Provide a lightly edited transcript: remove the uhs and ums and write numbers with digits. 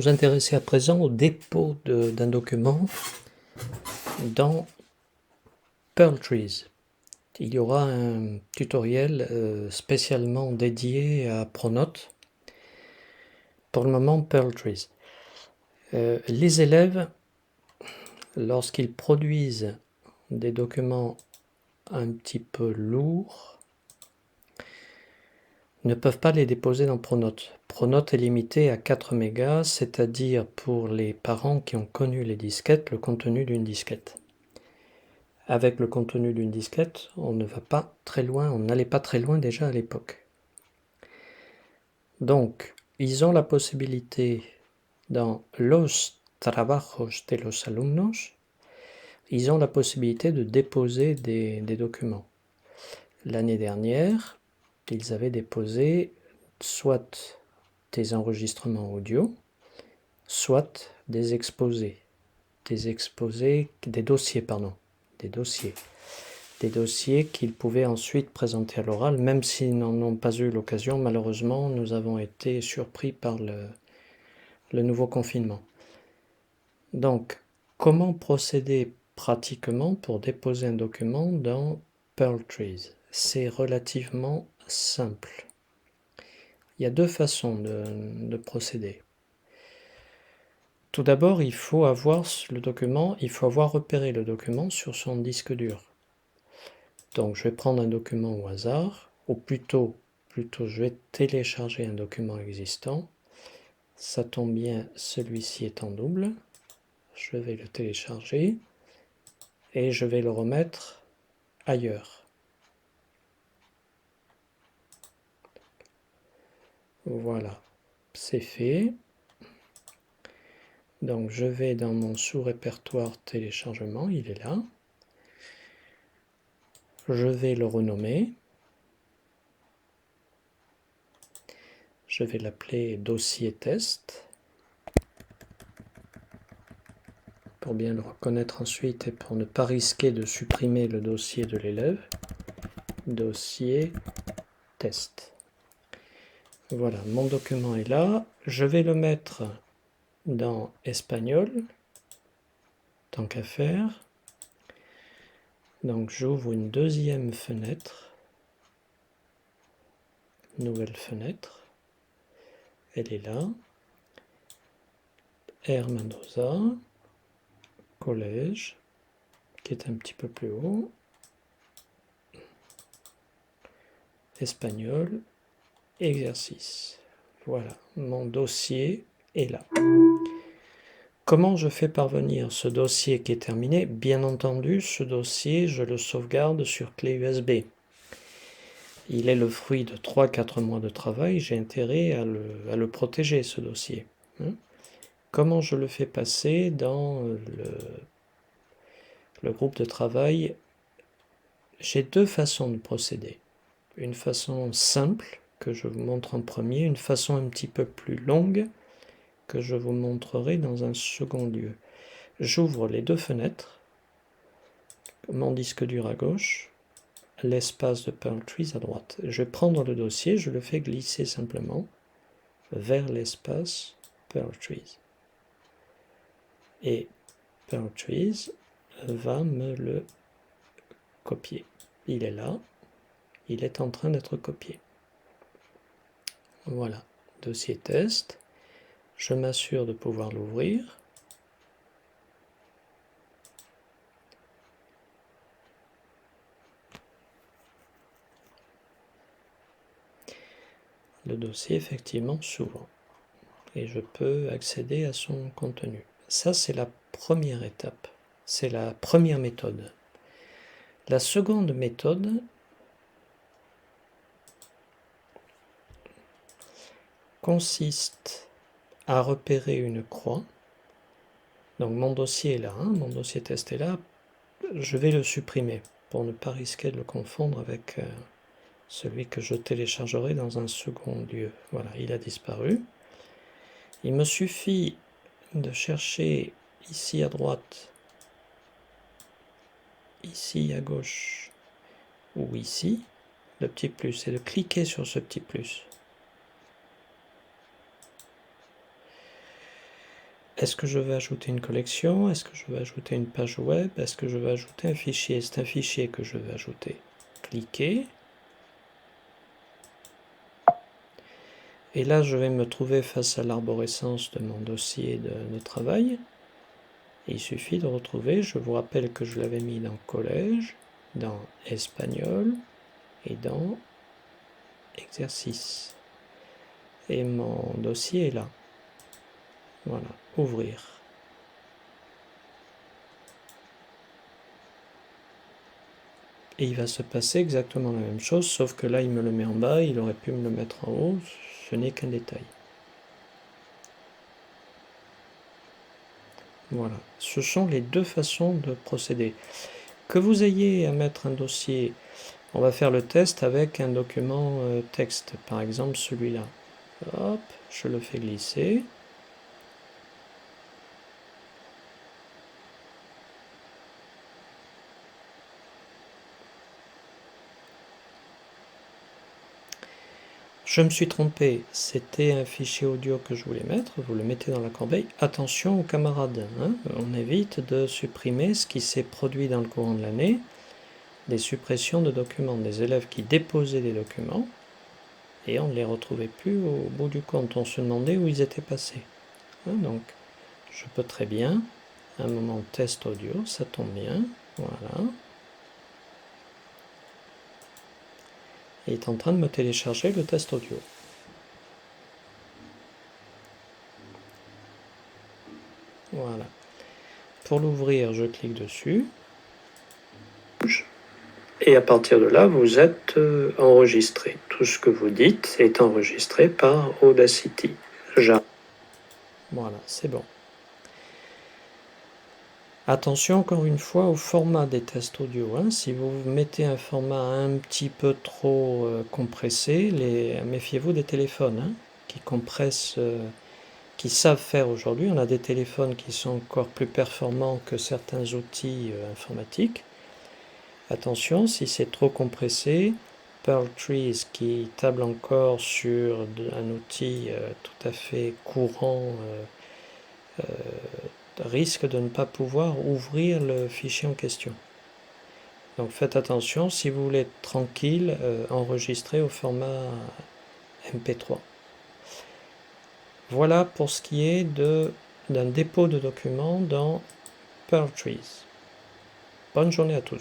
Nous intéresser à présent au dépôt d'un document dans Perltrees. Il y aura un tutoriel spécialement dédié à Pronote. Pour le moment, Perltrees. Les élèves, lorsqu'ils produisent des documents un petit peu lourds, ne peuvent pas les déposer dans Pronote. Pronote est limité à 4 mégas, c'est-à-dire pour les parents qui ont connu les disquettes, le contenu d'une disquette. Avec le contenu d'une disquette, on ne va pas très loin, on n'allait pas très loin déjà à l'époque. Donc, ils ont la possibilité dans los trabajos de los alumnos, ils ont la possibilité de déposer des documents. L'année dernière, ils avaient déposé soit des enregistrements audio, soit des exposés. Des dossiers qu'ils pouvaient ensuite présenter à l'oral, même s'ils n'en ont pas eu l'occasion. Malheureusement, nous avons été surpris par le nouveau confinement. Donc, comment procéder pratiquement pour déposer un document dans Perltrees? C'est relativement simple. Il y a deux façons de procéder. Tout d'abord, il faut avoir repéré le document sur son disque dur. Donc je vais prendre un document au hasard, ou plutôt je vais télécharger un document existant. Ça tombe bien, celui-ci est en double. Je vais le télécharger et je vais le remettre ailleurs. Voilà, c'est fait. Donc je vais dans mon sous-répertoire téléchargement, il est là. Je vais le renommer. Je vais l'appeler dossier test pour bien le reconnaître ensuite et pour ne pas risquer de supprimer le dossier de l'élève. Dossier test. Voilà, mon document est là. Je vais le mettre dans espagnol, tant qu'à faire. Donc j'ouvre une deuxième fenêtre. Nouvelle fenêtre. Elle est là. R. Mendoza, collège, qui est un petit peu plus haut. Espagnol, exercice. Voilà, mon dossier est là. Comment je fais parvenir ce dossier qui est terminé? Bien entendu, ce dossier, je le sauvegarde sur clé USB. Il est le fruit de 3-4 mois de travail, j'ai intérêt à le protéger, ce dossier. Comment je le fais passer dans le groupe de travail? J'ai deux façons de procéder. Une façon simple, que je vous montre en premier, une façon un petit peu plus longue, que je vous montrerai dans un second lieu. J'ouvre les deux fenêtres, mon disque dur à gauche, l'espace de Perltrees à droite. Je vais prendre le dossier, je le fais glisser simplement vers l'espace Perltrees. Et Perltrees va me le copier. Il est là, il est en train d'être copié. Voilà, dossier test. Je m'assure de pouvoir l'ouvrir. Le dossier effectivement s'ouvre et je peux accéder à son contenu. Ça, c'est la première étape, c'est la première méthode. La seconde méthode consiste à repérer une croix. Donc mon dossier est là, mon dossier test est là. Je vais le supprimer pour ne pas risquer de le confondre avec celui que je téléchargerai dans un second lieu. Voilà, il a disparu. Il me suffit de chercher ici à droite, ici à gauche ou ici, le petit plus, et de cliquer sur ce petit plus. Est-ce que je vais ajouter une collection? Est-ce que je vais ajouter une page web? Est-ce que je vais ajouter un fichier? C'est un fichier que je vais ajouter. Cliquez. Et là, je vais me trouver face à l'arborescence de mon dossier de travail. Et il suffit de retrouver, je vous rappelle que je l'avais mis dans collège, dans espagnol et dans exercice. Et mon dossier est là. Voilà, ouvrir. Et il va se passer exactement la même chose, sauf que là il me le met en bas, il aurait pu me le mettre en haut, ce n'est qu'un détail. Voilà, ce sont les deux façons de procéder. Que vous ayez à mettre un dossier, on va faire le test avec un document texte, par exemple celui-là. Hop, je le fais glisser. Je me suis trompé, c'était un fichier audio que je voulais mettre, vous le mettez dans la corbeille. Attention aux camarades, hein, on évite de supprimer ce qui s'est produit dans le courant de l'année, des suppressions de documents, des élèves qui déposaient des documents, et on ne les retrouvait plus au bout du compte, on se demandait où ils étaient passés. Hein, donc, je peux très bien, un moment test audio, ça tombe bien, voilà. Il est en train de me télécharger le test audio. Voilà. Pour l'ouvrir, je clique dessus. Et à partir de là, vous êtes enregistré. Tout ce que vous dites est enregistré par Audacity. Voilà, c'est bon. Attention encore une fois au format des tests audio. Hein. Si vous mettez un format un petit peu trop compressé, méfiez-vous des téléphones hein, qui compressent, qui savent faire aujourd'hui. On a des téléphones qui sont encore plus performants que certains outils informatiques. Attention, si c'est trop compressé, Perl Trees qui table encore sur un outil tout à fait courant risque de ne pas pouvoir ouvrir le fichier en question. Donc faites attention, si vous voulez être tranquille, enregistrez au format MP3. Voilà pour ce qui est d'un dépôt de documents dans Perl Trees. Bonne journée à tous.